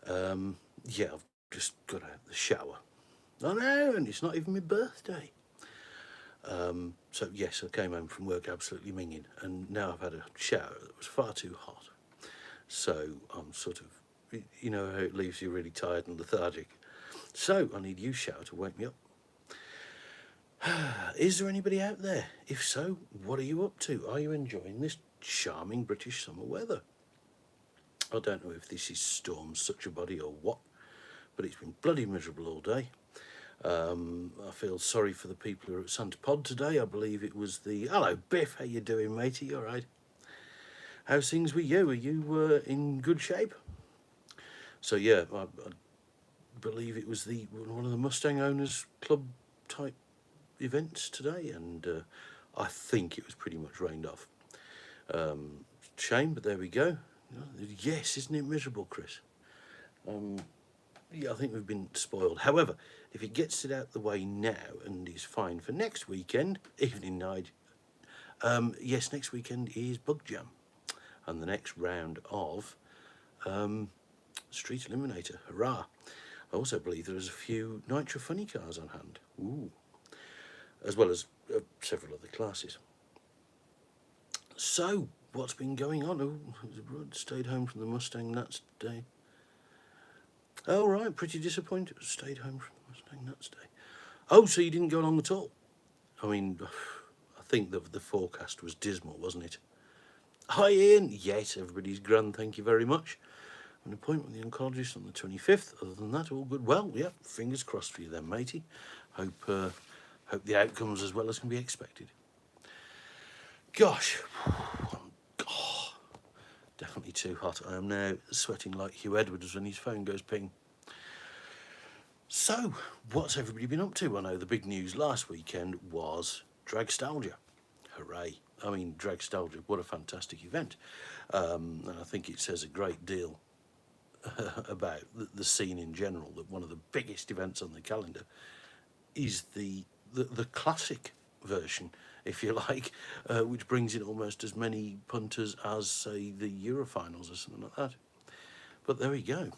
Yeah, I've just got out of the shower. I know, and it's not even my birthday. So yes, I came home from work absolutely minging, and now I've had a shower that was far too hot. So I'm sort of, you know how it leaves you really tired and lethargic. So I need you shower to wake me up. Is there anybody out there? If so, what are you up to? Are you enjoying this charming British summer weather? I don't know if this is storm such a body or what, but it's been bloody miserable all day. I feel sorry for the people who are at Santa Pod today. I believe it was the... Hello, Biff. How you doing, matey? You all right? How's things with you? Are you in good shape? So, yeah, I believe it was one of the Mustang Owners Club type events today, and I think it was pretty much rained off. Shame, but there we go. Yes, isn't it miserable, Chris? Yeah, I think we've been spoiled. However, if he gets it out the way now and is fine for next weekend, evening night, yes, next weekend is Bug Jam, and the next round of Street Eliminator. Hurrah! I also believe there is a few Nitro Funny cars on hand. Ooh. As well as several other classes. So, what's been going on? Oh, stayed home from the Mustang Nuts Day. Oh, right, pretty disappointed. Stayed home from the Mustang Nuts Day. Oh, so you didn't go along at all? I mean, I think the forecast was dismal, wasn't it? Hi, Ian. Yes, everybody's grand, thank you very much. An appointment with the oncologist on the 25th. Other than that, all good. Well, yeah, fingers crossed for you then, matey. Hope the outcome's as well as can be expected. Gosh, definitely too hot. I am now sweating like Hugh Edwards when his phone goes ping. So, what's everybody been up to? I know the big news last weekend was Dragstalgia. Hooray. I mean, Dragstalgia, what a fantastic event. And I think it says a great deal about the scene in general, that one of the biggest events on the calendar is the classic version, if you like, which brings in almost as many punters as, say, the Eurofinals or something like that. But there we go.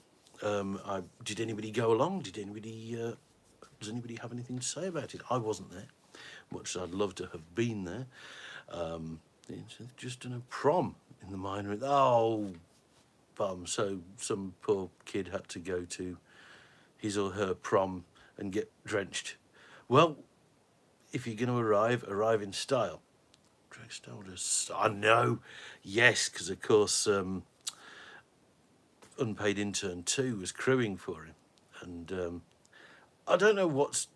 Did anybody go along? Does anybody have anything to say about it? I wasn't there, much as I'd love to have been there. It's just a prom in the minor. Oh, bum. So some poor kid had to go to his or her prom and get drenched. Well, if you're going to arrive in style. Dragstalgia. I know. Yes, because of course Unpaid Intern 2 was crewing for him. And I don't know what's...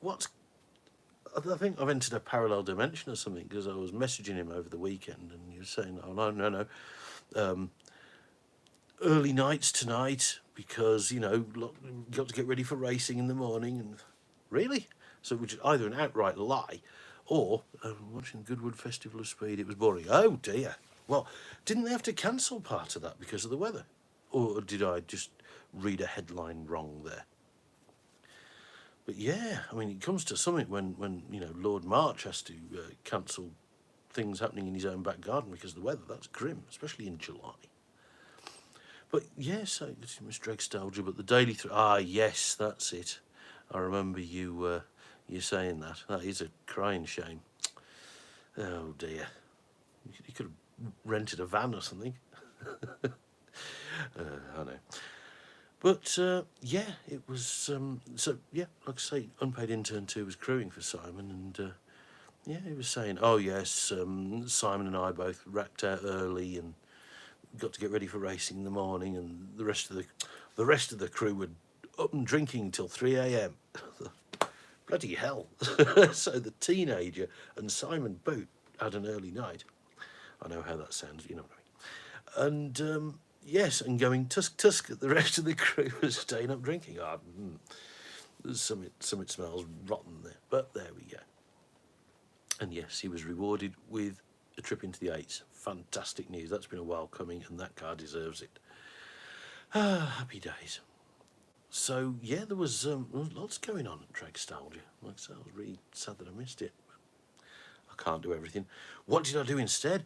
I think I've entered a parallel dimension or something, because I was messaging him over the weekend and he was saying, oh, no. Early nights tonight because, you know, got to get ready for racing in the morning. And really? So which is either an outright lie or watching the Goodwood Festival of Speed, it was boring. Oh dear. Well, didn't they have to cancel part of that because of the weather? Or did I just read a headline wrong there? But yeah, I mean, it comes to something when you know, Lord March has to cancel things happening in his own back garden because of the weather. That's grim, especially in July. But yes, it's Miss Dragstalgia, but the Daily... yes, that's it. I remember you saying that. That is a crying shame. Oh dear. You could have rented a van or something. I know. But yeah, it was... so yeah, like I say, Unpaid Intern 2 was crewing for Simon, and yeah, he was saying, oh yes, Simon and I both racked out early and got to get ready for racing in the morning, and the rest of the crew were up and drinking till 3 a.m. Bloody hell. So the teenager and Simon Boot had an early night. I know how that sounds, you know what I mean. And yes, and going tusk the rest of the crew was staying up drinking. Something smells rotten there, but there we go. And yes, he was rewarded with a trip into the eights. Fantastic news. That's been a while coming, and that car deserves it. Happy days. So yeah, there was lots going on at Dragstalgia. Like I said, I was really sad that I missed it. I can't do everything. What did I do instead?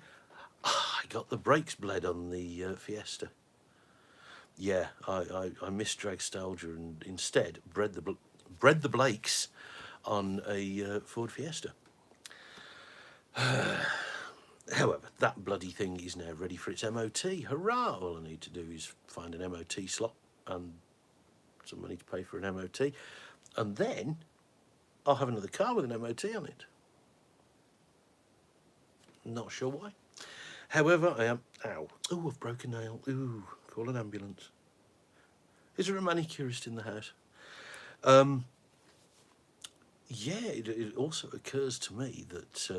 I got the brakes bled on the Fiesta. yeah, I missed Dragstalgia and instead bred the Blakes on a Ford Fiesta. However, that bloody thing is now ready for its MOT. Hurrah! All I need to do is find an MOT slot and some money to pay for an MOT, and then I'll have another car with an MOT on it. Not sure why. However, I am... Ow. Oh, I've broken a nail. Ooh, call an ambulance. Is there a manicurist in the house? Yeah, it also occurs to me that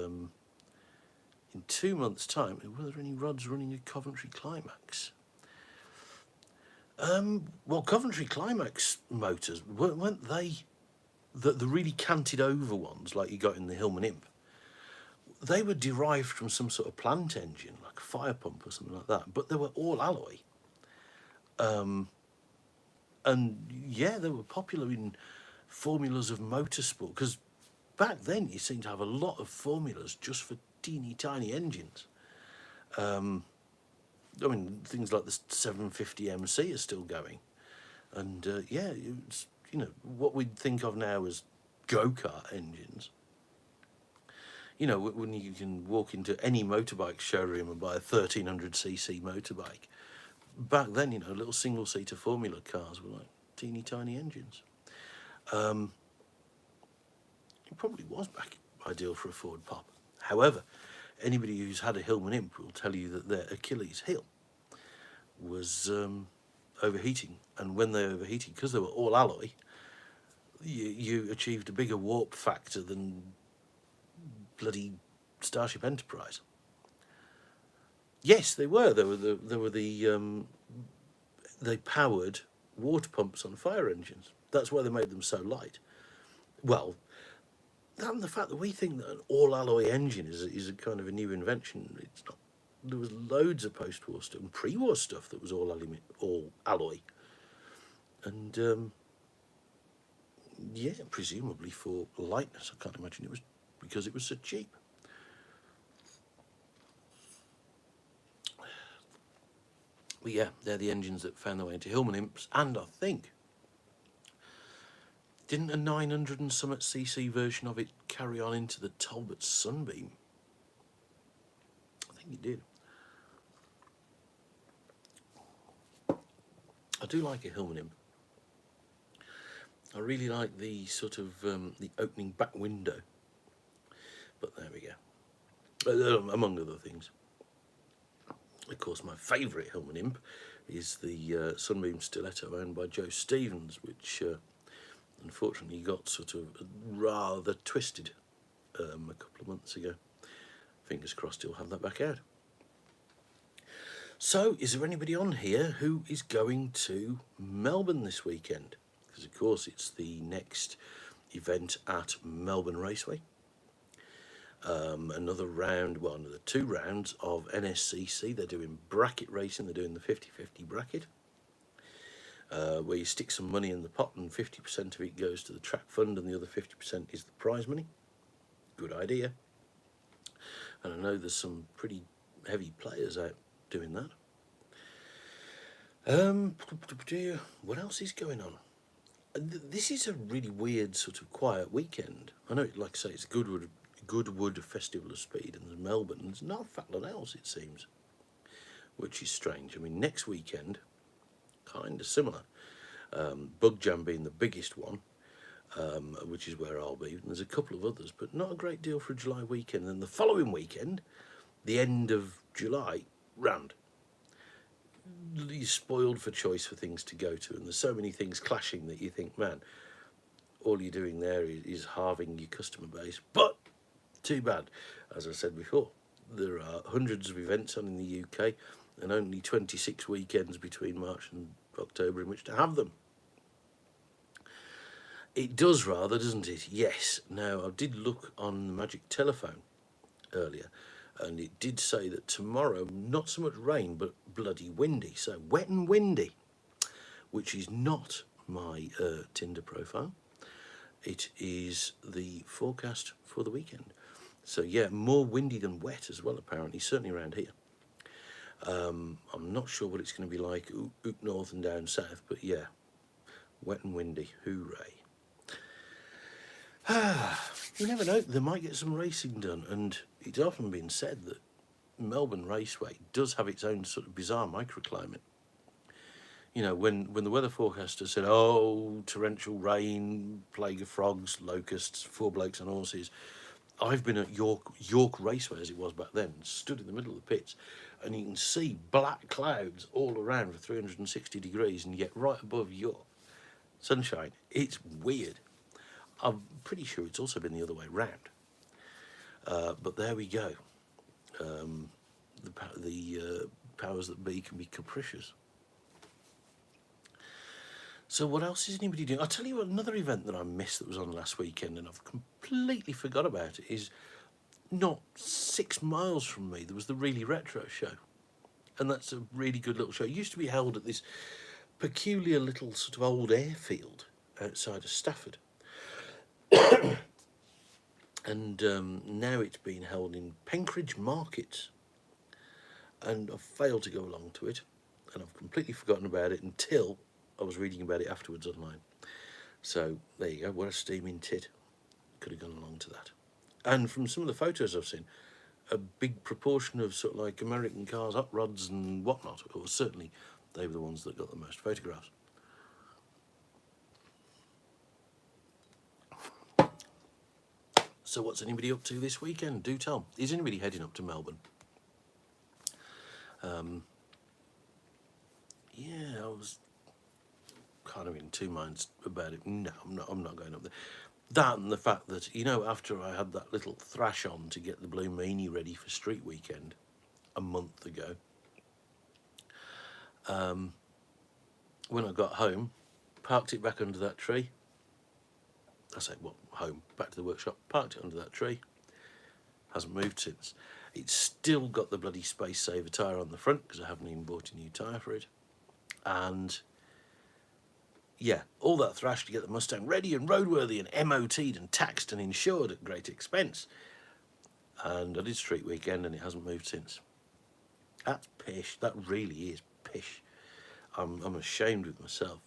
in 2 months' time, were there any rods running a Coventry Climax? Well, Coventry Climax motors, weren't they the really canted over ones like you got in the Hillman Imp? They were derived from some sort of plant engine, like a fire pump or something like that, but they were all alloy. And yeah, they were popular in formulas of motorsport, because back then you seemed to have a lot of formulas just for teeny tiny engines. I mean, things like the 750 MC are still going, and yeah, it's, you know, what we'd think of now as go-kart engines. You know, when you can walk into any motorbike showroom and buy a 1300cc motorbike, back then, you know, little single-seater formula cars were like teeny tiny engines. It probably was back ideal for a Ford Pop. However, anybody who's had a Hillman Imp will tell you that their Achilles heel was overheating, and when they overheated, because they were all alloy, you achieved a bigger warp factor than bloody Starship Enterprise. Yes, they were. They powered water pumps on fire engines. That's why they made them so light. Well, and the fact that we think that an all-alloy engine is a kind of a new invention, it's not. There was loads of post-war stuff and pre-war stuff that was all alloy. And yeah, presumably for lightness. I can't imagine it was because it was so cheap. But yeah, they're the engines that found their way into Hillman Imps, and I think, didn't a 900 and something cc version of it carry on into the Talbot Sunbeam? I think it did. I do like a Hillman Imp. I really like the sort of the opening back window. But there we go. Among other things. Of course, my favourite Hillman Imp is the Sunbeam Stiletto owned by Joe Stevens, which unfortunately got sort of rather twisted a couple of months ago. Fingers crossed he'll have that back out. So, is there anybody on here who is going to Melbourne this weekend? Because, of course, it's the next event at Melbourne Raceway. Another round, well, another 2 rounds of NSCC. They're doing bracket racing. They're doing the 50-50 bracket, where you stick some money in the pot and 50% of it goes to the track fund and the other 50% is the prize money. Good idea. And I know there's some pretty heavy players out doing that. What else is going on? This is a really weird sort of quiet weekend. I know, like I say, it's Goodwood Festival of Speed, and there's Melbourne. There's not a fat lot else, it seems, which is strange. I mean, next weekend, kind of similar. Bug Jam being the biggest one, which is where I'll be. And there's a couple of others, but not a great deal for a July weekend. And the following weekend, the end of July, round. You're spoiled for choice for things to go to, and there's so many things clashing that you think, man, all you're doing there is halving your customer base. But too bad. As I said before, there are hundreds of events on in the UK and only 26 weekends between March and October in which to have them. It does rather, doesn't it? Yes. Now, I did look on the Magic Telephone earlier, and it did say that tomorrow, not so much rain, but bloody windy. So wet and windy, which is not my Tinder profile. It is the forecast for the weekend. So yeah, more windy than wet as well, apparently, certainly around here. I'm not sure what it's going to be like up north and down south, but yeah, wet and windy, hooray. You never know, they might get some racing done, and it's often been said that Melbourne Raceway does have its own sort of bizarre microclimate. You know, when the weather forecaster said, oh, torrential rain, plague of frogs, locusts, 4 blokes on horses, I've been at York Raceway, as it was back then, stood in the middle of the pits, and you can see black clouds all around for 360 degrees, and yet right above York, sunshine. It's weird. I'm pretty sure it's also been the other way round. But there we go. The powers that be can be capricious. So what else is anybody doing? I'll tell you another event that I missed that was on last weekend, and I've completely forgot about it, is not 6 miles from me. There was the Really Retro show. And that's a really good little show. It used to be held at this peculiar little sort of old airfield outside of Stafford. And now it's been held in Penkridge Market. And I've failed to go along to it. And I've completely forgotten about it until I was reading about it afterwards online. So there you go, what a steaming tit. Could have gone along to that. And from some of the photos I've seen, a big proportion of sort of like American cars, hot rods and whatnot, or certainly they were the ones that got the most photographs. So what's anybody up to this weekend? Do tell. Is anybody heading up to Melbourne? Yeah, I was kind of in two minds about it. No, I'm not going up there. That and the fact that, you know, after I had that little thrash on to get the Blue Meanie ready for Street Weekend a month ago, when I got home, parked it back under that tree. I say, well, home, back to the workshop, parked it under that tree. Hasn't moved since. It's still got the bloody Space Saver tyre on the front because I haven't even bought a new tyre for it. And yeah, all that thrash to get the Mustang ready and roadworthy and MOT'd and taxed and insured at great expense. And I did Street Weekend and it hasn't moved since. That's pish. That really is pish. I'm ashamed with myself.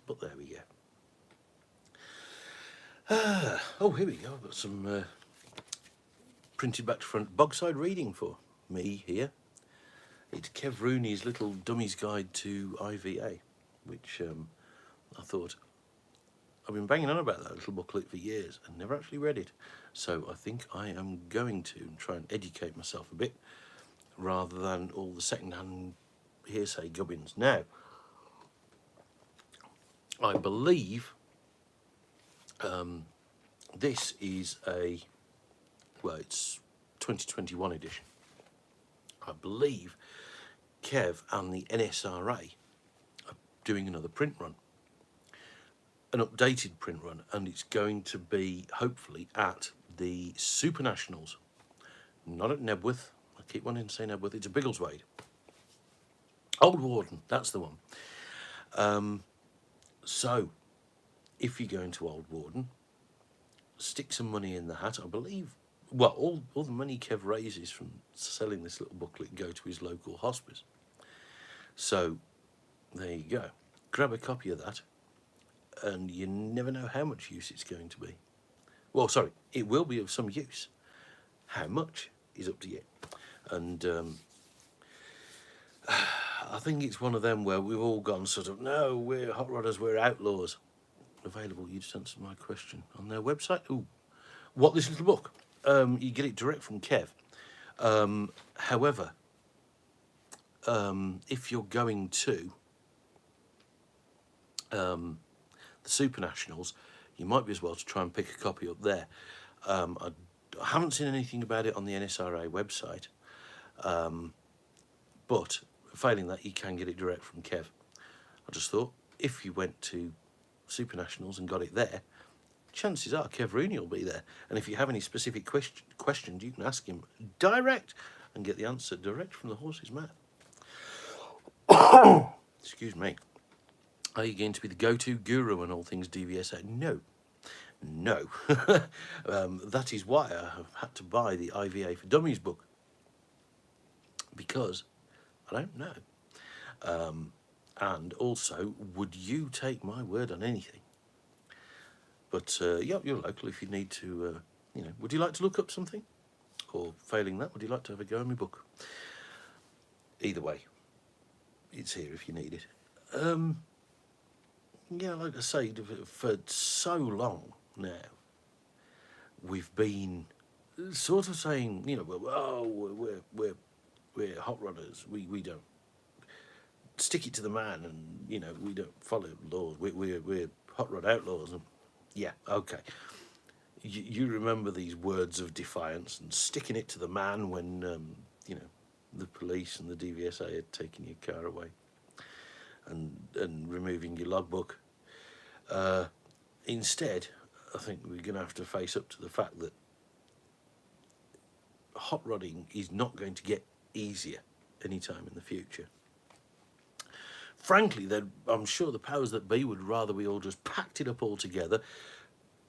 But there we go. Oh, here we go. I've got some printed back to front Bogside reading for me here. It's Kev Rooney's Little Dummy's Guide to IVA, which I thought, I've been banging on about that little booklet for years and never actually read it. So I think I am going to try and educate myself a bit rather than all the second-hand hearsay gubbins. Now, I believe this is it's 2021 edition. I believe Kev and the NSRA are doing another print run, an updated print run, and it's going to be hopefully at the Super Nationals, not at Nebworth. I keep wanting to say Nebworth. It's a Biggleswade. Old Warden, that's the one. So, if you go into Old Warden, stick some money in the hat. I believe, well, all the money Kev raises from selling this little booklet go to his local hospice. So, there you go. Grab a copy of that, and you never know how much use it's going to be. Well, sorry, it will be of some use. How much is up to you. And I think it's one of them where we've all gone sort of, no, we're hot rodders, we're outlaws. Available, you just answered my question, on their website. Ooh, what, this little book? You get it direct from Kev. However, if you're going to the Super Nationals, you might be as well to try and pick a copy up there. I haven't seen anything about it on the NSRA website, but failing that, you can get it direct from Kev. I just thought, if you went to Super Nationals and got it there, chances are Kev Rooney will be there. And if you have any specific questions, you can ask him direct and get the answer direct from the horse's mouth. Excuse me. Are you going to be the go-to guru on all things DVSA? No. No. That is why I have had to buy the IVA for Dummies book. because I don't know. And also, would you take my word on anything? But yeah, you're local if you need to, would you like to look up something? Or failing that, would you like to have a go at my book? Either way, it's here if you need it. Yeah, like I say, for so long now, we've been sort of saying, we're hot rodders. We don't stick it to the man, and we don't follow laws. We're hot rod outlaws, and yeah, okay. You remember these words of defiance and sticking it to the man when the police and the DVSA had taken your car away and removing your logbook. Instead, I think we're going to have to face up to the fact that hot rodding is not going to get easier anytime in the future. Frankly, I'm sure the powers that be would rather we all just packed it up all together,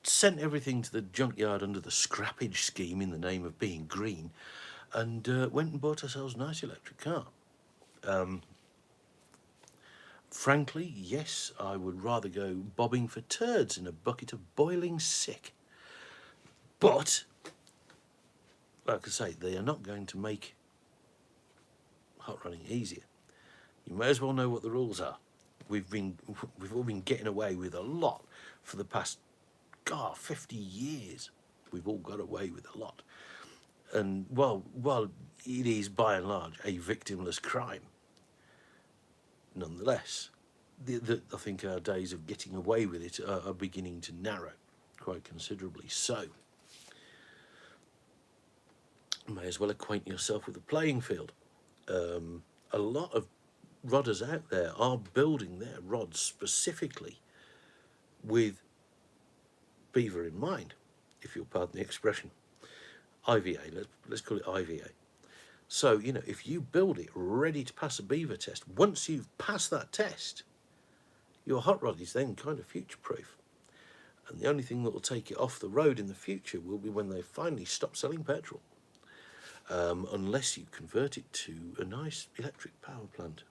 sent everything to the junkyard under the scrappage scheme in the name of being green, and went and bought ourselves a nice electric car. Frankly, yes, I would rather go bobbing for turds in a bucket of boiling sick. But, like I say, they are not going to make hot rodding easier. You may as well know what the rules are. We've all been getting away with a lot for the past 50 years. We've all got away with a lot. And while it is by and large a victimless crime, nonetheless, I think our days of getting away with it are beginning to narrow quite considerably. So, you may as well acquaint yourself with the playing field. A lot of rodders out there are building their rods specifically with beaver in mind, if you'll pardon the expression. IVA, let's call it IVA. So, if you build it ready to pass a beaver test, once you've passed that test, your hot rod is then kind of future-proof. And the only thing that will take it off the road in the future will be when they finally stop selling petrol. Unless you convert it to a nice electric power plant.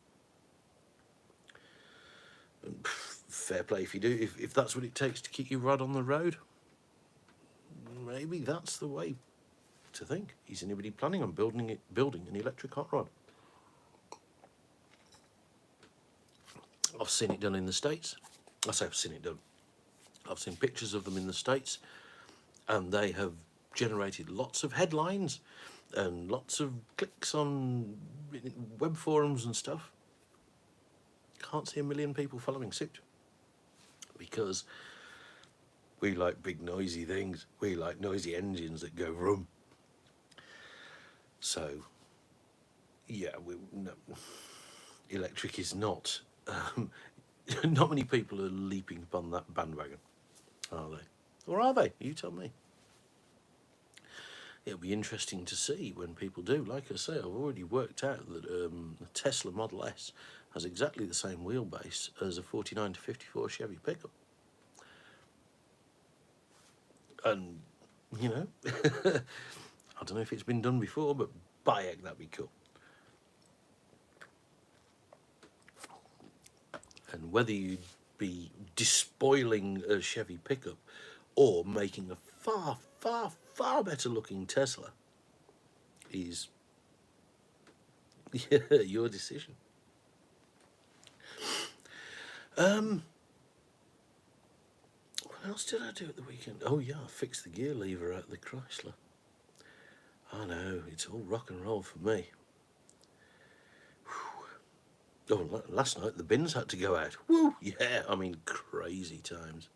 And fair play if you do, if that's what it takes to keep your rod on the road. Maybe that's the way to think. Is anybody planning on building an electric hot rod? I've seen it done in the States. I say I've seen it done. I've seen pictures of them in the States, and they have generated lots of headlines and lots of clicks on web forums and stuff. Can't see a million people following suit, because we like big noisy things. We like noisy engines that go vroom. So, yeah, no, electric is not. Not many people are leaping upon that bandwagon, are they? Or are they? You tell me. It'll be interesting to see when people do. Like I say, I've already worked out that the Tesla Model S has exactly the same wheelbase as a 49 to 54 Chevy pickup. And, I don't know if it's been done before, but by heck, that'd be cool. And whether you'd be despoiling a Chevy pickup or making a far, far, far better looking Tesla is your decision. What else did I do at the weekend? Oh yeah, I fixed the gear lever out of the Chrysler. I know, it's all rock and roll for me. Oh, last night the bins had to go out. Woo, yeah, crazy times.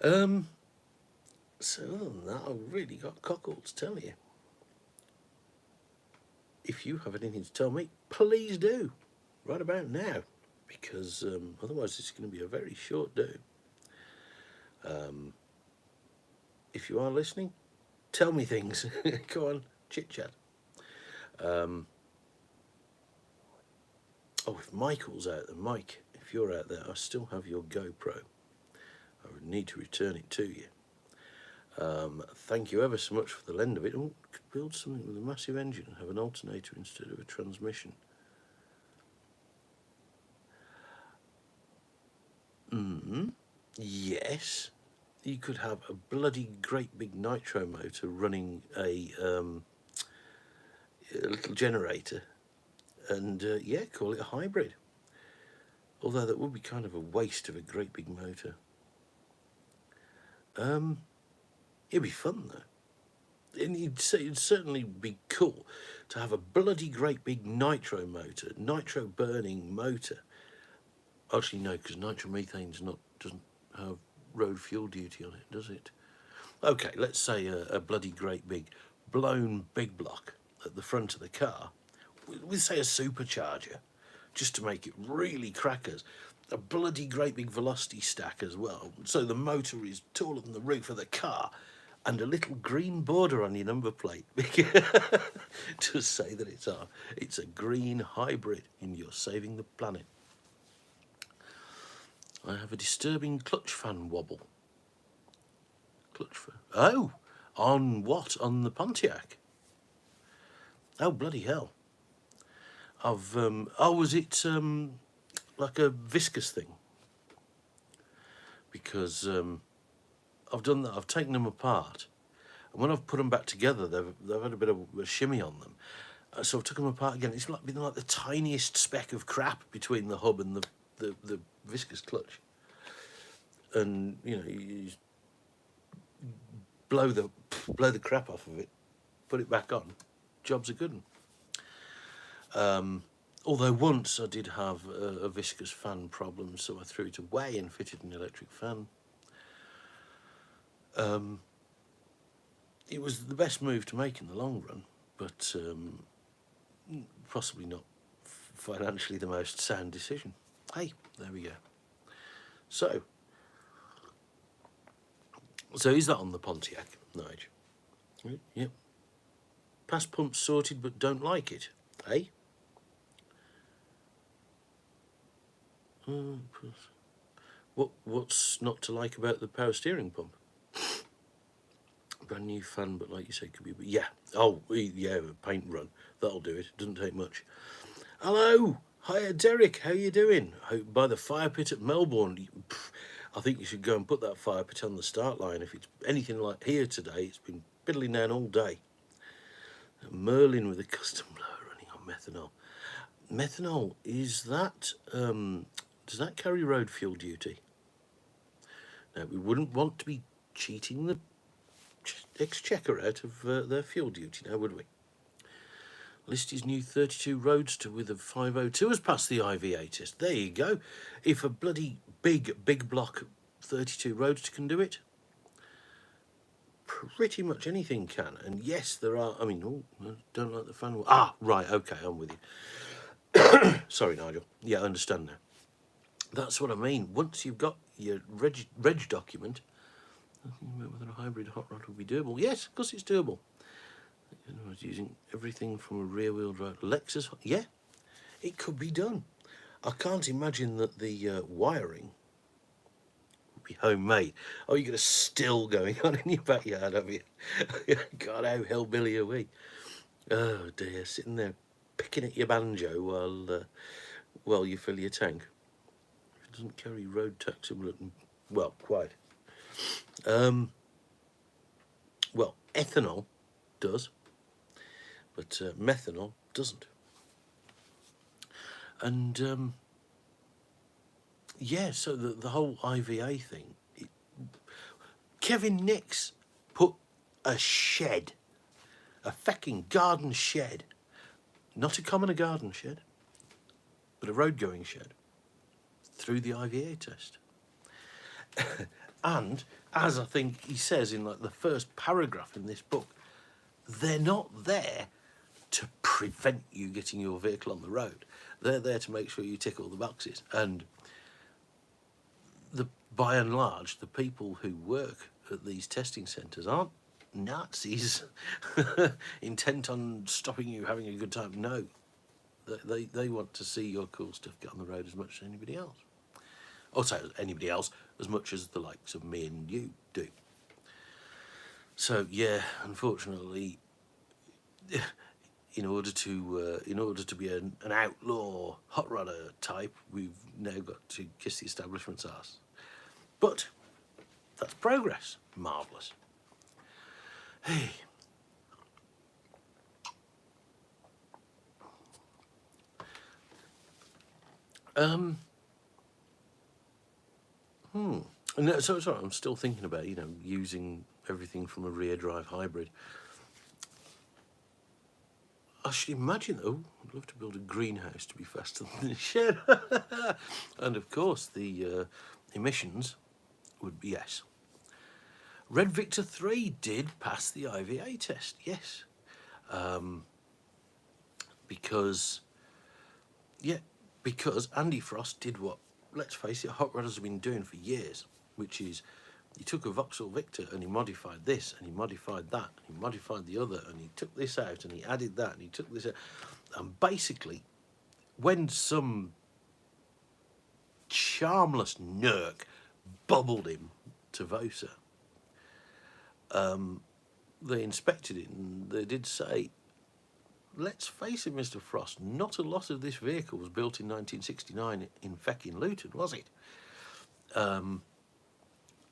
So other than that, I've really got cockle to tell you. If you have anything to tell me, please do, right about now, because otherwise it's going to be a very short day. If you are listening, tell me things. Go on, chit-chat. If Michael's out there, Mike, if you're out there, I still have your GoPro. I would need to return it to you. Thank you ever so much for the lend of it. Oh, could build something with a massive engine and have an alternator instead of a transmission. Yes. You could have a bloody great big nitro motor running a little generator and, yeah, call it a hybrid. Although that would be kind of a waste of a great big motor. It'd be fun, though. And it'd certainly be cool to have a bloody great big nitro motor, nitro burning motor. Actually, no, because nitromethane's doesn't have road fuel duty on it, does it? Okay, let's say a bloody great big blown big block at the front of the car with say a supercharger, just to make it really crackers. A bloody great big velocity stack as well, so the motor is taller than the roof of the car, and a little green border on your number plate to say that it's a green hybrid and you're saving the planet. I have a disturbing clutch fan wobble. Clutch fan? Oh, on what? On the Pontiac? Oh, bloody hell. Was it like a viscous thing? Because I've done that. I've taken them apart, and when I've put them back together, they've had a bit of a shimmy on them. So I took them apart again. It's been like the tiniest speck of crap between the hub and the viscous clutch. And you blow the crap off of it, put it back on. Job's a good one. Although once I did have a viscous fan problem, so I threw it away and fitted an electric fan. It was the best move to make in the long run, but possibly not financially the most sound decision. Hey, there we go. So is that on the Pontiac, Nige? Yep. Past pump sorted, but don't like it, eh? What's not to like about the power steering pump? Brand new fan, but like you said, could be. Yeah. Oh, yeah. A paint run. That'll do it. Doesn't take much. Hello. Hiya, Derek. How you doing? By the fire pit at Melbourne. I think you should go and put that fire pit on the start line. If it's anything like here today, it's been piddling down all day. Merlin with a custom blower running on methanol. Methanol, is that does that carry road fuel duty? Now, we wouldn't want to be cheating the exchequer out of their fuel duty now, would we? List his new 32 Roadster with a 502 has passed the IVA test. There you go. If a bloody big block 32 Roadster can do it, pretty much anything can. And yes, there are. I mean, I don't like the fan. Right. Okay, I'm with you. Sorry, Nigel. Yeah, I understand now. That's what I mean. Once you've got your reg document, I think about whether a hybrid hot rod would be doable. Yes, of course it's doable. I was using everything from a rear-wheel drive Lexus. Yeah, it could be done. I can't imagine that the wiring would be homemade. Oh, you got a still going on in your backyard, have you? God, how hillbilly are we? Oh dear, sitting there picking at your banjo while you fill your tank. It doesn't carry road tax equivalent. Well, quite. Well, ethanol does, but methanol doesn't. And yeah, so the whole IVA thing. Kevin Nix put a shed, a fucking garden shed, not a commoner garden shed, but a road-going shed, through the IVA test. And, as I think he says in like the first paragraph in this book, they're not there to prevent you getting your vehicle on the road. They're there to make sure you tick all the boxes. And by and large, the people who work at these testing centres aren't Nazis intent on stopping you having a good time. No, they want to see your cool stuff get on the road as much as anybody else. Or say anybody else as much as the likes of me and you do. So yeah, unfortunately, in order to be an outlaw hot rodder type, we've now got to kiss the establishment's ass. But that's progress. Marvellous. Hey. Um. No, so sorry, I'm still thinking about using everything from a rear drive hybrid. I should imagine, I'd love to build a greenhouse to be faster than a shed. And of course, the emissions would be yes. Red Victor 3 did pass the IVA test, yes. Because, yeah, because Andy Frost did what, let's face it, hot rodders have been doing for years, which is he took a Vauxhall Victor and he modified this and he modified that and he modified the other and he took this out and he added that and he took this out. And basically, when some charmless nerk bubbled him to VOSA, they inspected it and they did say, let's face it, Mr. Frost, not a lot of this vehicle was built in 1969 in feckin' Luton, was it?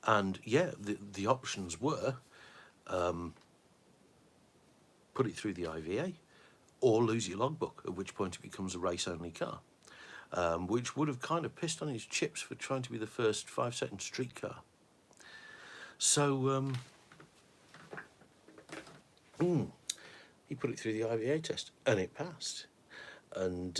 And yeah, the options were put it through the IVA or lose your logbook, at which point it becomes a race-only car, which would have kind of pissed on his chips for trying to be the first 5-second street car. So he put it through the IVA test and it passed. And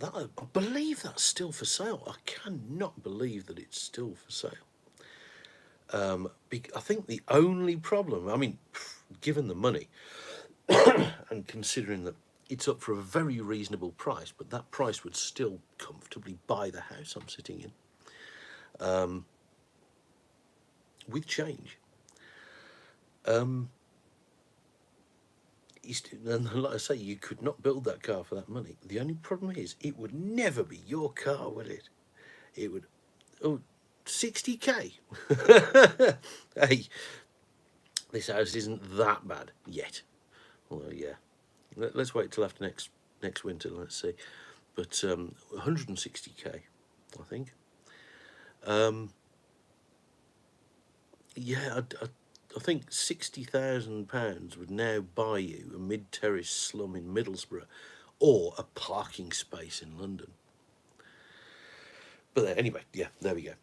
I believe that's still for sale. I cannot believe that it's still for sale. I think the only problem, I mean, given the money and considering that it's up for a very reasonable price, but that price would still comfortably buy the house I'm sitting in, with change. And like I say, you could not build that car for that money. The only problem is, it would never be your car, would it? It would, 60k. Hey, this house isn't that bad yet. Well, yeah. Let's wait till after next winter. Let's see. But 160k, I think. Yeah, I think £60,000 would now buy you a mid-terrace slum in Middlesbrough, or a parking space in London. But anyway, yeah, there we go.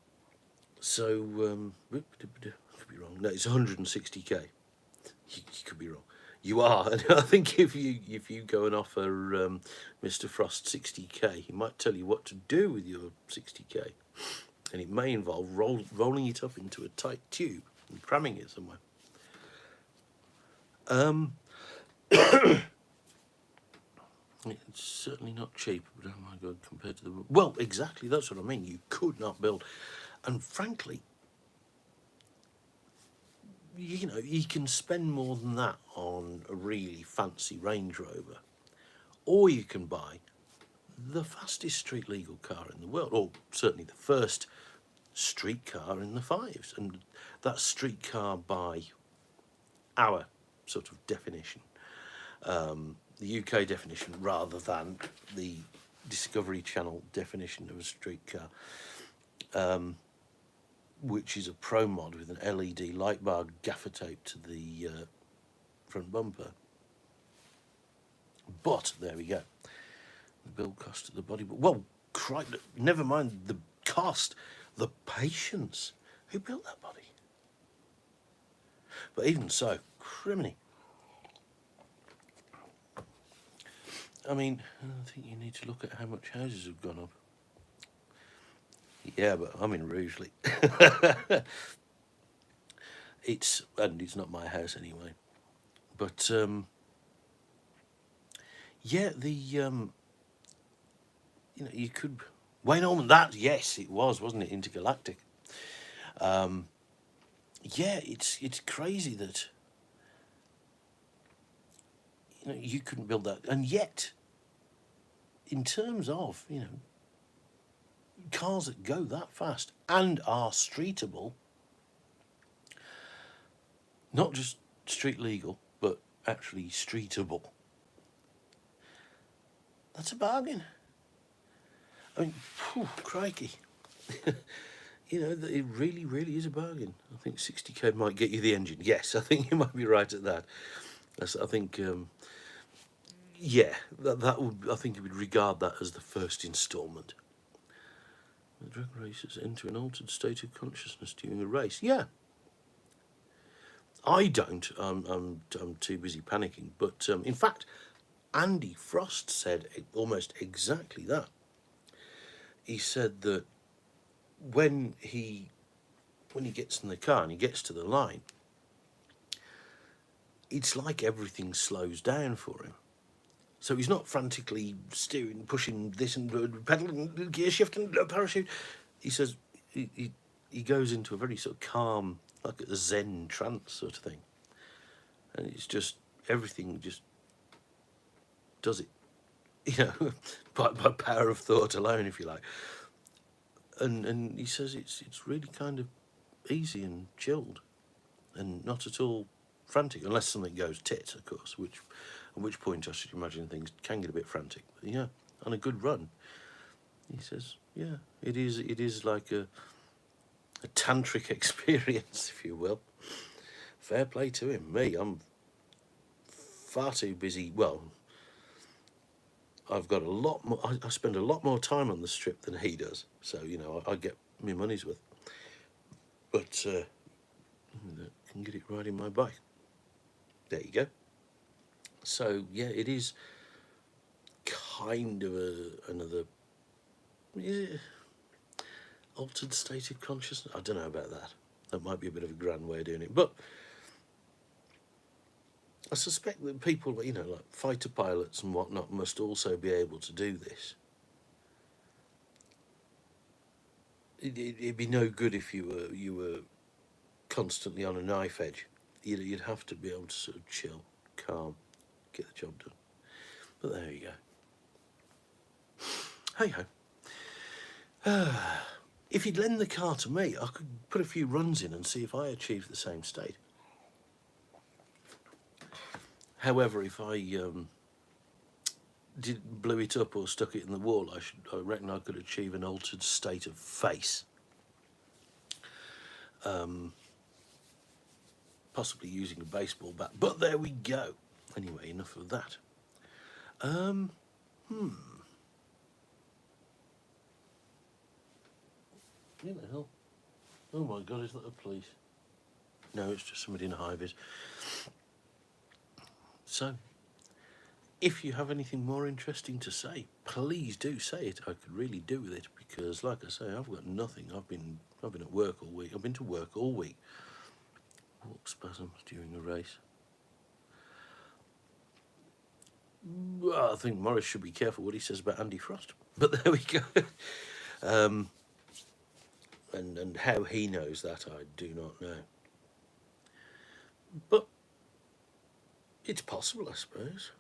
So, could be wrong. No, it's 160k. You could be wrong. You are, and I think if you go and offer Mr. Frost 60k, he might tell you what to do with your 60k, and it may involve rolling it up into a tight tube and cramming it somewhere. It's certainly not cheap, but oh my god, compared to the... Well, exactly, that's what I mean. You could not build. And frankly, you can spend more than that on a really fancy Range Rover. Or you can buy the fastest street legal car in the world, or certainly the first street car in the fives. And that's street car by our sort of definition. The UK definition rather than the Discovery Channel definition of a street car, which is a Pro Mod with an LED light bar gaffer tape to the front bumper. But there we go. The build cost of the body. Well, never mind the cost, the patience. Who built that body? But even so, criminy. I mean, I think you need to look at how much houses have gone up. Yeah, but I'm in Rugeley. It's not my house anyway. But yeah, you could Wayne Allman. That, yes, it was, wasn't it? Intergalactic. Yeah, it's crazy that you couldn't build that, and yet, in terms of cars that go that fast and are streetable, Not just street legal, but actually streetable. That's a bargain. I mean, phew, crikey. You know, it really, really is a bargain. I think 60k might get you the engine. Yes, I think you might be right at that. I think, yeah, that would. I think you would regard that as the first instalment. The drug racers enter an altered state of consciousness during a race. Yeah, I don't. I'm too busy panicking. But in fact, Andy Frost said almost exactly that. He said that when he gets in the car and he gets to the line, it's like everything slows down for him. So he's not frantically steering, pushing this and pedaling, gear shift and parachute. He says he goes into a very sort of calm, like a Zen trance sort of thing. And it's just, everything just does it, you know, by power of thought alone, if you like. And he says it's really kind of easy and chilled and not at all frantic, unless something goes tit, of course, at which point I should imagine things can get a bit frantic. But yeah, on a good run, he says, yeah, it is like a tantric experience, if you will. Fair play to him. Me, I'm far too busy. Well, I've got a lot more. I spend a lot more time on the strip than he does, so you know I get my money's worth. But I can get it riding my bike. There you go. So yeah, it is kind of another altered state of consciousness. I don't know about that. That might be a bit of a grand way of doing it, but I suspect that people, you know, like fighter pilots and whatnot, must also be able to do this. It'd be no good if you were constantly on a knife edge. You'd have to be able to sort of chill, calm, get the job done. But there you go. Hey ho. If you'd lend the car to me, I could put a few runs in and see if I achieved the same state. However, if I blew it up or stuck it in the wall, I reckon I could achieve an altered state of face. Possibly using a baseball bat, but there we go. Anyway, enough of that. What the hell? Oh my God, is that the police? No, it's just somebody in a high-vis. So, if you have anything more interesting to say, please do say it. I could really do with it because, like I say, I've got nothing. I've been at work all week. I've been to work all week. Walk spasms during a race. Well, I think Morris should be careful what he says about Andy Frost. But there we go. And how he knows that, I do not know. But it's possible, I suppose.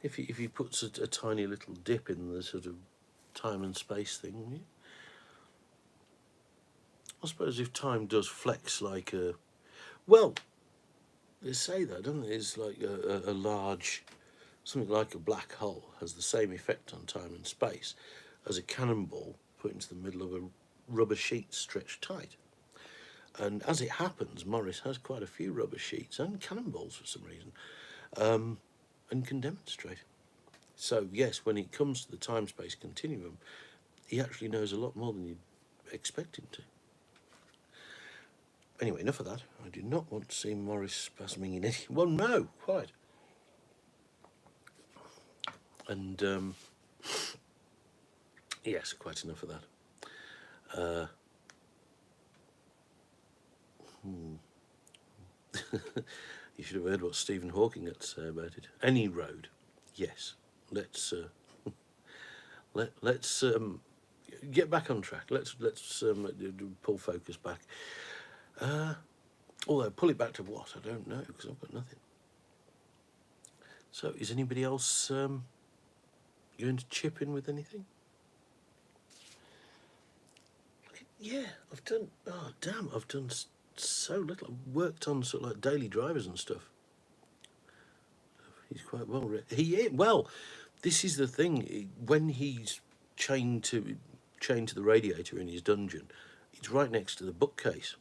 If he puts a tiny little dip in the sort of time and space thing, yeah. I suppose if time does flex like a... Well, they say that, don't they? It's like a large... Something like a black hole has the same effect on time and space as a cannonball put into the middle of a rubber sheet stretched tight. And as it happens, Morris has quite a few rubber sheets and cannonballs for some reason, and can demonstrate. So yes, when it comes to the time-space continuum, he actually knows a lot more than you'd expect him to. Anyway, enough of that. I do not want to see Morris spasming in any... Well, no, quite. And, yes, quite enough of that. You should have heard what Stephen Hawking had to say about it. Any road, yes. Let's get back on track. Let's pull focus back. Although pull it back to what? I don't know because I've got nothing. So, is anybody else going to chip in with anything? Yeah, I've done. Oh damn! I've done so little. I worked on sort of like daily drivers and stuff. He's quite well read. He is. Well, this is the thing. When he's chained to the radiator in his dungeon, it's right next to the bookcase,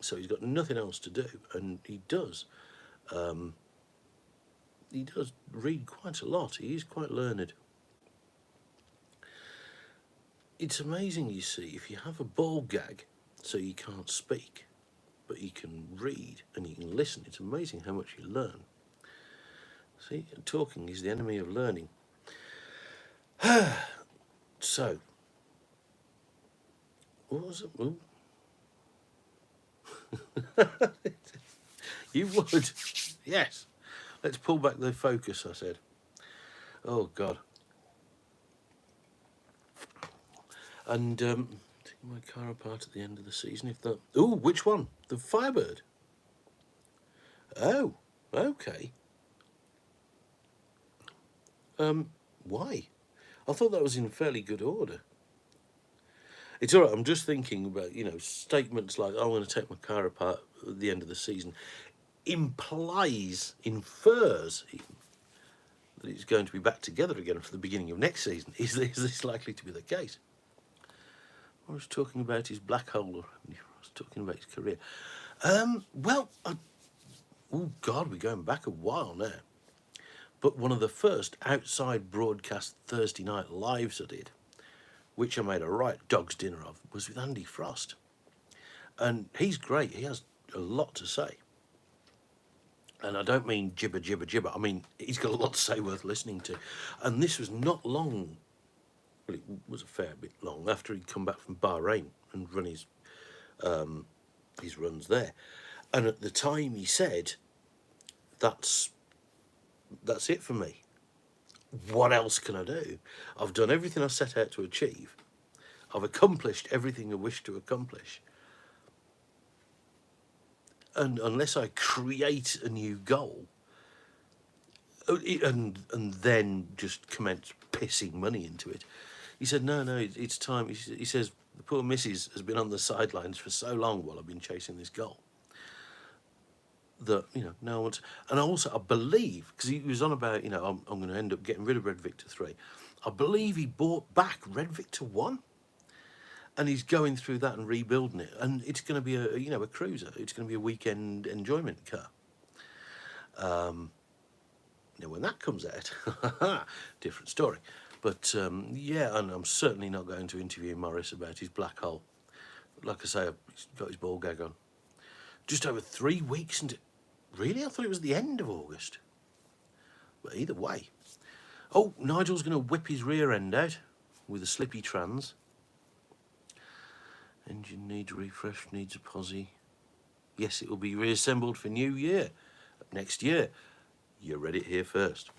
so he's got nothing else to do, and he does. He does read quite a lot. He is quite learned. It's amazing, you see, if you have a ball gag, so you can't speak, but you can read and you can listen. It's amazing how much you learn. See, talking is the enemy of learning. So, what was it? Ooh. You would. Yes. Let's pull back the focus, I said. Oh, God. And taking my car apart at the end of the season. If that. Ooh, which one? The Firebird. Oh, okay. Why? I thought that was in fairly good order. It's all right. I'm just thinking about, statements like, "Oh, I'm going to take my car apart at the end of the season," infers that it's going to be back together again for the beginning of next season. Is this likely to be the case? I was talking about his black hole. I was talking about his career. Oh God, we're going back a while now. But one of the first outside broadcast Thursday night lives I did, which I made a right dog's dinner of, was with Andy Frost. And he's great. He has a lot to say. And I don't mean gibber, gibber, gibber. I mean, he's got a lot to say worth listening to. And this was not long, well, it was a fair bit long, after he'd come back from Bahrain and run his runs there. And at the time he said, that's it for me. What else can I do? I've done everything I set out to achieve. I've accomplished everything I wish to accomplish. And unless I create a new goal, and then just commence pissing money into it, he said, no, it's time. He says, the poor missus has been on the sidelines for so long while I've been chasing this goal, that, no one's... And also, I believe, because he was on about, I'm going to end up getting rid of Red Victor 3. I believe he bought back Red Victor 1. And he's going through that and rebuilding it. And it's going to be a cruiser. It's going to be a weekend enjoyment car. When that comes out, different story. But, yeah, and I'm certainly not going to interview Morris about his black hole. Like I say, he's got his ball gag on. Just over 3 weeks into... Really? I thought it was the end of August. But either way. Oh, Nigel's going to whip his rear end out with a slippy trans. Engine needs refresh, needs a posi. Yes, it will be reassembled for New Year. Next year. You read it here first.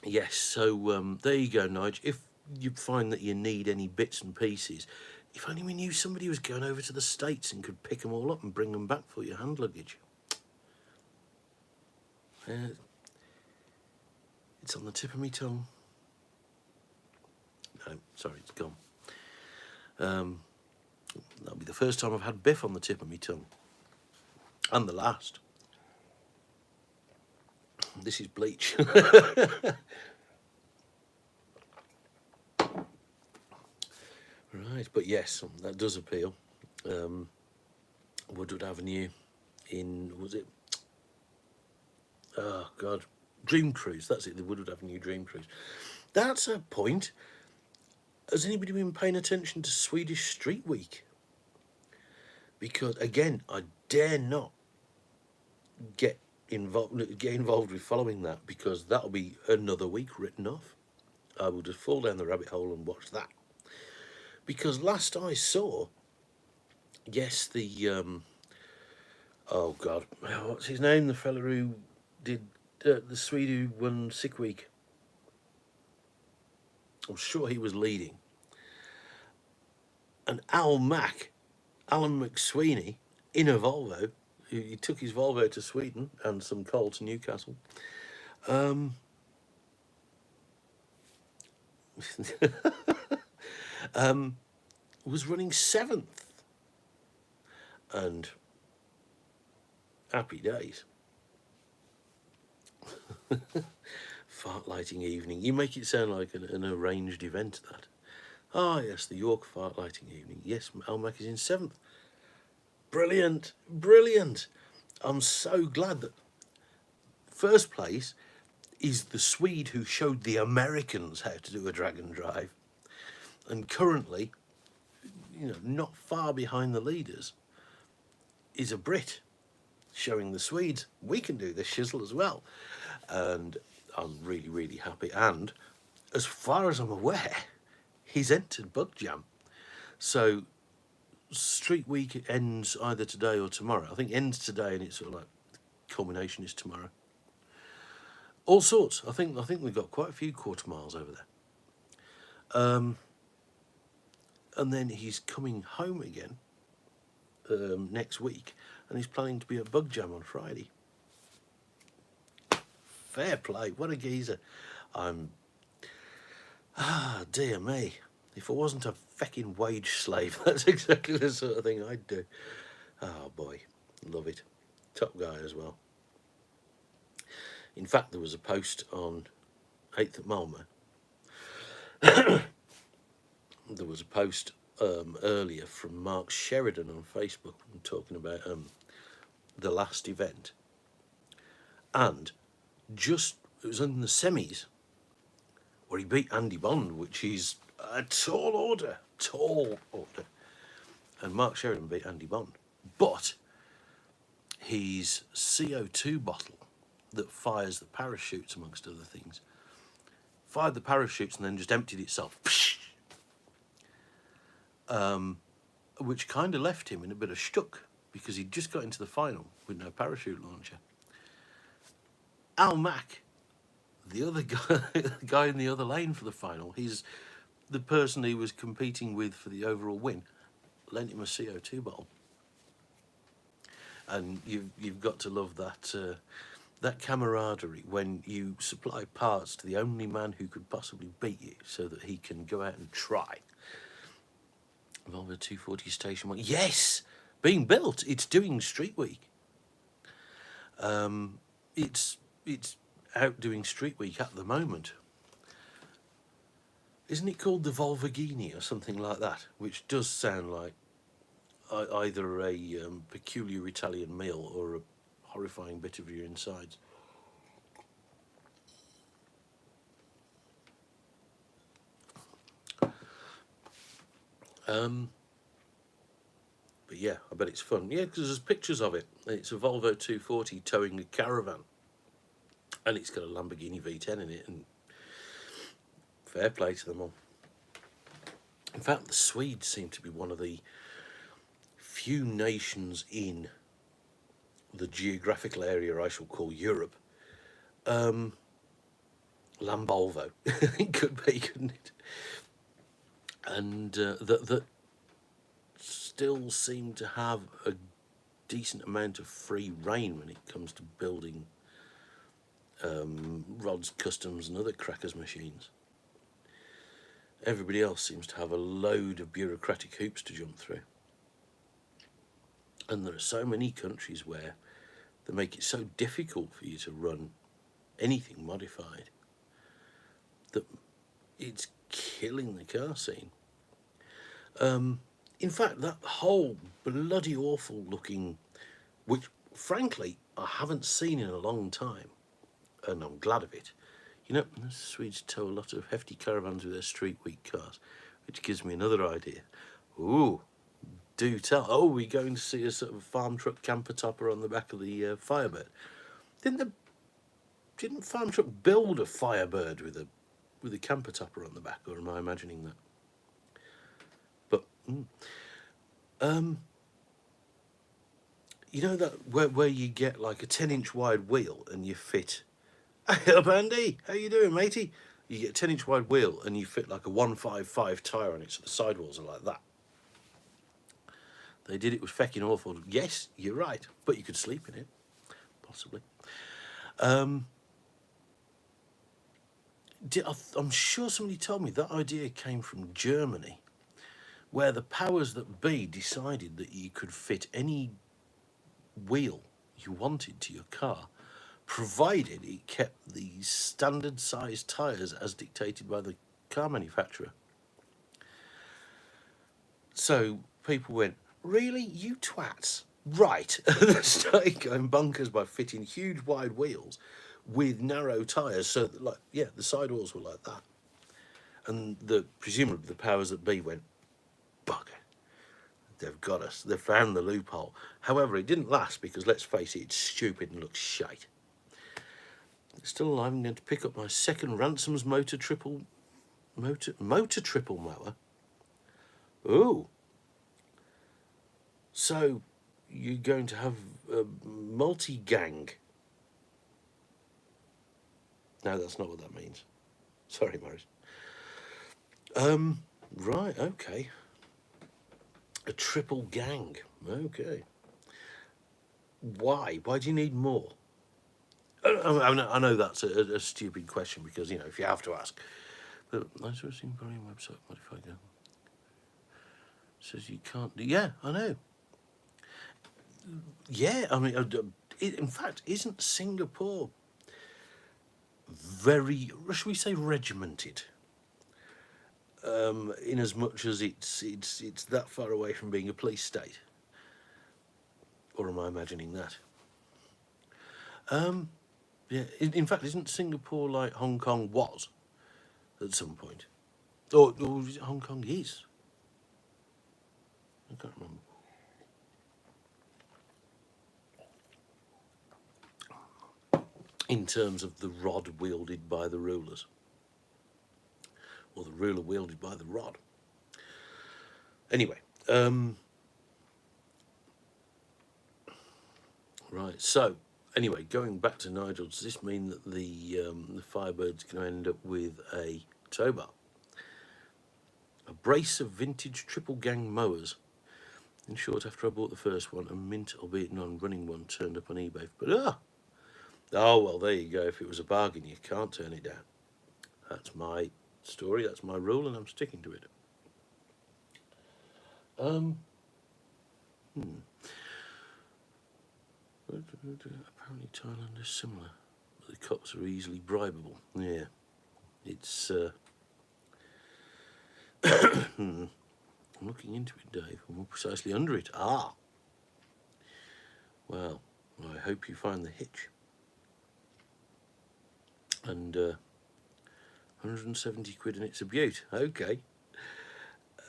Yes, so there you go, Nigel. If you find that you need any bits and pieces, if only we knew somebody was going over to the States and could pick them all up and bring them back for your hand luggage. It's on the tip of my tongue. No, sorry, it's gone. That'll be the first time I've had Biff on the tip of my tongue. And the last. This is bleach. Right, but yes, that does appeal. Woodward Avenue in, was it? Oh, God. Dream Cruise, that's it, the Woodward Avenue Dream Cruise. That's a point. Has anybody been paying attention to Swedish Street Week? Because, again, I dare not get involved with following that, because that'll be another week written off. I will just fall down the rabbit hole and watch that. Because last I saw, yes, the, oh God, what's his name? The fella who did, the Swede who won Sick Week. I'm sure he was leading. And Alan McSweeney, in a Volvo, he took his Volvo to Sweden and some coal to Newcastle. Was running 7th and happy days. Fart lighting evening. You make it sound like an arranged event, that. Ah, yes, the York fart lighting evening. Yes, Almac is in 7th. Brilliant, brilliant. I'm so glad that first place is the Swede who showed the Americans how to do a drag and drive. And currently, not far behind the leaders, is a Brit showing the Swedes we can do this shizzle as well. And I'm really, really happy. And as far as I'm aware, he's entered Bug Jam. So Street Week ends either today or tomorrow. I think it ends today, and it's sort of like culmination is tomorrow. All sorts. I think we've got quite a few quarter miles over there. And then he's coming home again next week, and he's planning to be at Bug Jam on Friday. Fair play. What a geezer. Dear me. If I wasn't a feckin' wage slave, that's exactly the sort of thing I'd do. Oh boy, love it. Top guy as well. In fact, there was a post on 8th at Malmo. There was a post earlier from Mark Sheridan on Facebook talking about the last event. And it was in the semis where he beat Andy Bond, which is a tall order. And Mark Sheridan beat Andy Bond. But his CO2 bottle that fires the parachutes, amongst other things, fired the parachutes and then just emptied itself. Which kind of left him in a bit of shtuck, because he'd just got into the final with no parachute launcher. Al Mack, the other guy, the guy in the other lane for the final, he's the person he was competing with for the overall win, lent him a CO2 bottle. And you've got to love that camaraderie when you supply parts to the only man who could possibly beat you, so that he can go out and try. Volvo 240 Station 1. Yes! Being built. It's doing Street Week. It's out doing Street Week at the moment. Isn't it called the Volvagini or something like that? Which does sound like either a peculiar Italian meal or a horrifying bit of your insides. But yeah, I bet it's fun. Yeah, because there's pictures of it. It's a Volvo 240 towing a caravan. And it's got a Lamborghini V10 in it, and fair play to them all. In fact, the Swedes seem to be one of the few nations in the geographical area I shall call Europe. Lambolvo. It could be, couldn't it? And that still seem to have a decent amount of free rein when it comes to building rods, customs and other crackers machines. Everybody else seems to have a load of bureaucratic hoops to jump through. And there are so many countries where they make it so difficult for you to run anything modified that it's killing the car scene. In fact, that whole bloody awful looking, which frankly I haven't seen in a long time, and I'm glad of it. You know, the Swedes tow a lot of hefty caravans with their Street Week cars, which gives me another idea. Ooh, do tell. Oh, we're going to see a sort of farm truck camper topper on the back of the Firebird. Didn't farm truck build a Firebird with a camper topper on the back, or am I imagining that? But you know that where you get like a 10-inch wide wheel and you fit. Hey up, Andy, how you doing, matey? You get a 10-inch wide wheel and you fit like a 155 tyre on it, so the sidewalls are like that. They did it with feckin' awful. Yes, you're right, but you could sleep in it, possibly. I'm sure somebody told me that idea came from Germany, where the powers that be decided that you could fit any wheel you wanted to your car, provided it kept the standard size tyres as dictated by the car manufacturer. So people went, really, you twats? Right. They started going bonkers by fitting huge wide wheels with narrow tyres, so that, like, yeah, the sidewalls were like that. And presumably the powers that be went, bugger, they've got us, they've found the loophole. However, it didn't last, because let's face it, it's stupid and looks shite. Still alive, I'm going to pick up my second Ransom's motor triple mower. Ooh. So you're going to have a multi-gang. No, that's not what that means. Sorry, Morris. Right, okay. A triple gang. Okay. Why? Why do you need more? I know that's a stupid question, because, you know, if you have to ask. But I saw a Singaporean website modified now. Says you can't do. Yeah, I know. Yeah, I mean, in fact, isn't Singapore very, should we say, regimented? In as much as it's that far away from being a police state, or am I imagining that? Yeah. In fact, isn't Singapore like Hong Kong was at some point, or is it Hong Kong is? I can't remember. In terms of the rod wielded by the rulers, or the ruler wielded by the rod. Anyway, right. So, anyway, going back to Nigel, does this mean that the Firebird's going to end up with a tow bar, a brace of vintage triple gang mowers? In short, after I bought the first one, a mint, albeit non-running one, turned up on eBay. But oh well, there you go. If it was a bargain, you can't turn it down. That's my story. That's my rule, and I'm sticking to it. Apparently Thailand is similar, but the cops are easily bribable. Yeah, it's. I'm looking into it, Dave, and more precisely under it. Ah. Well, I hope you find the hitch. And 170 quid and it's a beaut. Okay.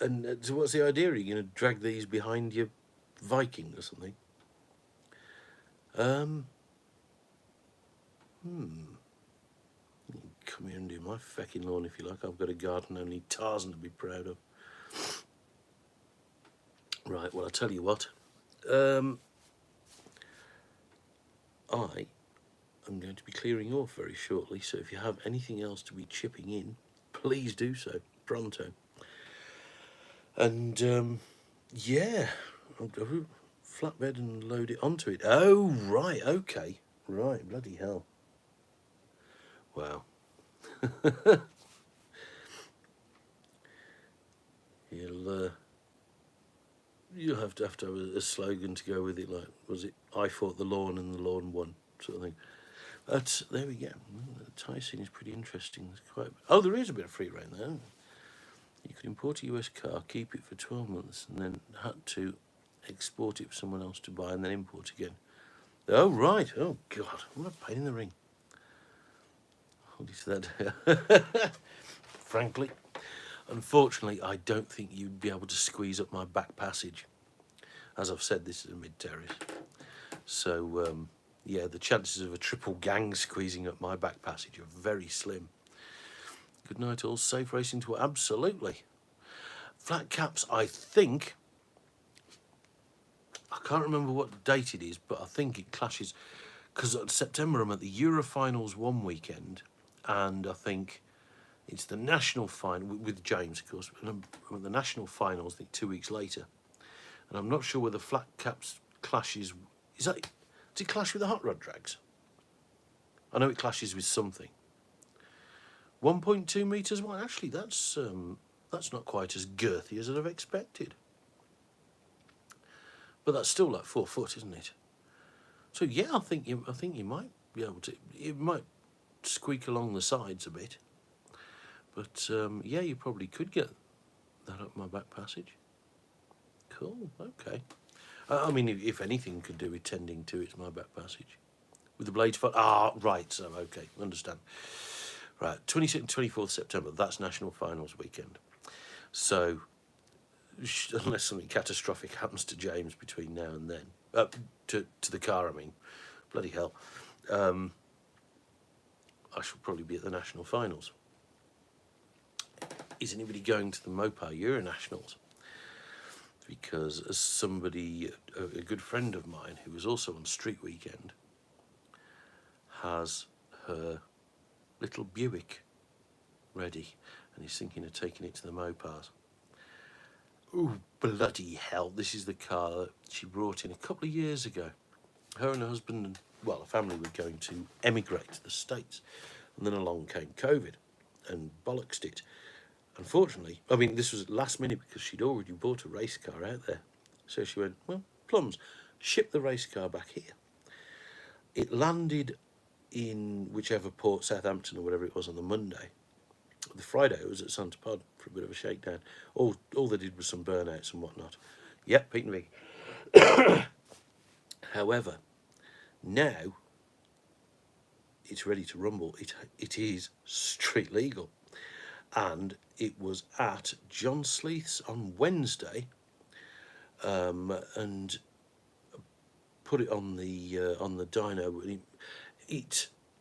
And so what's the idea? Are you going to drag these behind your Viking or something? Come here and do my fecking lawn if you like. I've got a garden only Tarzan to be proud of. Right, well, I'll tell you what. I am going to be clearing off very shortly, so if you have anything else to be chipping in, please do so, pronto. And, yeah, I'll go flatbed and load it onto it. Oh, right, okay. Right, bloody hell. Wow. You'll have to have a slogan to go with it, like, was it, I fought the lawn and the lawn won, sort of thing. But there we go. The Thai scene is pretty interesting. There's quite. Oh, there is a bit of free rein there. You could import a US car, keep it for 12 months, and then had to export it for someone else to buy, and then import again. Oh, right. Oh, God. What a pain in the ring. Hold you to that. Frankly, unfortunately, I don't think you'd be able to squeeze up my back passage. As I've said, this is a mid-terrace. So, yeah, the chances of a triple gang squeezing up my back passage are very slim. Good night, all. Safe racing to absolutely. Flat caps, I think. I can't remember what date it is, but I think it clashes. Because in September I'm at the Eurofinals one weekend, and I think it's the national final, with James, of course, and I'm at the national finals, I think 2 weeks later. And I'm not sure whether flat caps clashes. Does it clash with the hot rod drags? I know it clashes with something. 1.2 metres wide. Actually, that's That's not quite as girthy as I'd have expected. But that's still like 4 foot, isn't it? So yeah, I think you might be able to. It might squeak along the sides a bit, but yeah, you probably could get that up my back passage. Cool. Okay. I mean, if anything could do with tending to it's my back passage, with the blades fine. Ah, right. So okay, understand. Right, 26th and 24th September. That's National Finals weekend. So unless something catastrophic happens to James between now and then, to the car, I mean, bloody hell, I shall probably be at the National Finals. Is anybody going to the Mopar Euronationals? Because as somebody, a good friend of mine who was also on Street Weekend, has her little Buick ready and he's thinking of taking it to the Mopars. Ooh, bloody hell, this is the car that she brought in a couple of years ago. Her and her husband and, well, a family were going to emigrate to the States. And then along came COVID and bollocksed it. Unfortunately, I mean, this was last minute because she'd already bought a race car out there. So she went, well, plums, ship the race car back here. It landed in whichever port, Southampton or whatever it was, on the Monday. The Friday it was at Santa Pod for a bit of a shakedown. All they did was some burnouts and whatnot. Yep, Pete and Vic. However, now it's ready to rumble. It is street legal. And it was at John Sleeth's on Wednesday, and put it on the dyno.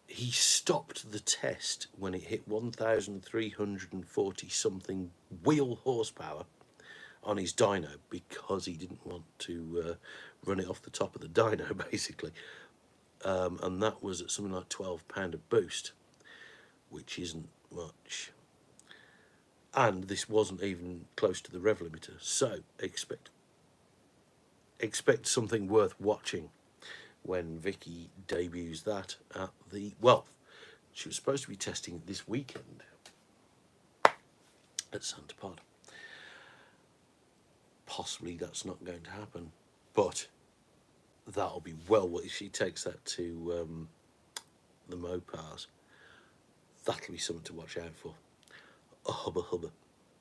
He stopped the test when it hit 1,340 something wheel horsepower on his dyno because he didn't want to run it off the top of the dyno, basically. And that was at something like £12 a boost, which isn't much. And this wasn't even close to the rev limiter, so expect something worth watching when Vicky debuts that at the, well, she was supposed to be testing it this weekend at Santa Pod. Possibly that's not going to happen, but that'll be well, if she takes that to the Mopars, that'll be something to watch out for. A hubba hubba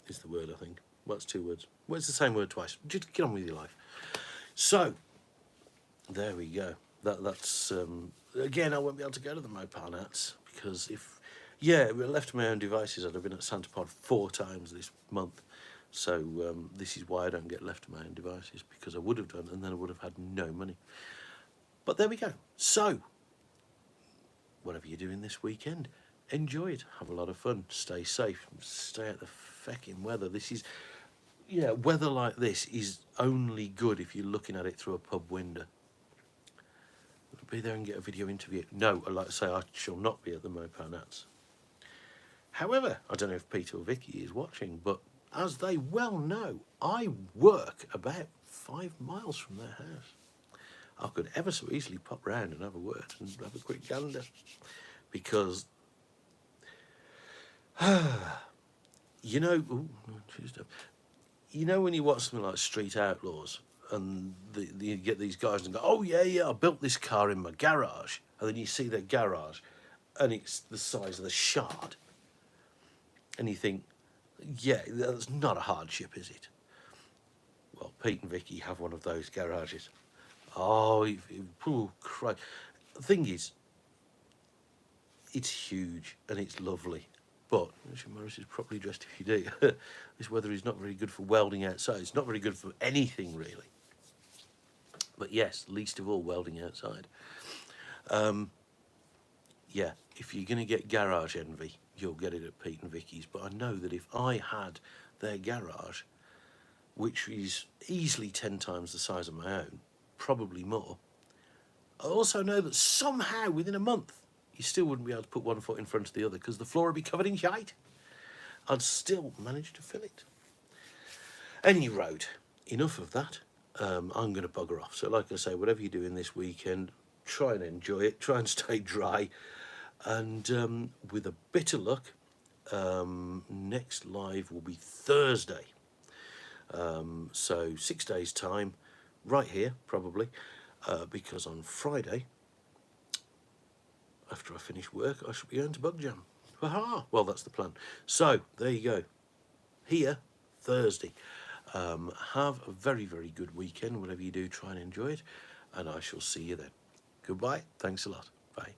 is the word, I think. Well, it's 2 words. Well, it's the same word twice. Just get on with your life. So, there we go. That's again, I won't be able to go to the Mopar Nats because if left to my own devices, I'd have been at Santa Pod 4 times this month. So this is why I don't get left to my own devices, because I would have done, and then I would have had no money. But there we go. So, whatever you're doing this weekend, enjoy it. Have a lot of fun. Stay safe. Stay out the feckin' weather. This is, weather like this is only good if you're looking at it through a pub window. Be there and get a video interview. No, I'd like to say I shall not be at the Mopar Nats. However, I don't know if Peter or Vicky is watching, but as they well know, I work about 5 miles from their house. I could ever so easily pop round and have a word and have a quick gander, because you know when you watch something like Street Outlaws and you get these guys and go, oh yeah, I built this car in my garage, and then you see their garage and it's the size of the Shard, and you think, yeah, that's not a hardship, is it? Well, Pete and Vicky have one of those garages. Oh, Christ. The thing is, it's huge and it's lovely, but Morris is properly dressed if you do. This weather is not very good for welding outside. It's not very good for anything, really. But yes, least of all welding outside. Yeah, if you're going to get garage envy, you'll get it at Pete and Vicky's. But I know that if I had their garage, which is easily 10 times the size of my own, probably more, I also know that somehow within a month you still wouldn't be able to put one foot in front of the other because the floor would be covered in shite. I'd still manage to fill it. Any road, enough of that. I'm going to bugger off. So like I say, whatever you're doing this weekend, try and enjoy it, try and stay dry, and with a bit of luck, next live will be Thursday. So 6 days' time, right here, probably, because on Friday, after I finish work, I shall be going to Bug Jam. Aha! Well, that's the plan. So, there you go. Here, Thursday. Have a very, very good weekend. Whatever you do, try and enjoy it. And I shall see you then. Goodbye. Thanks a lot. Bye.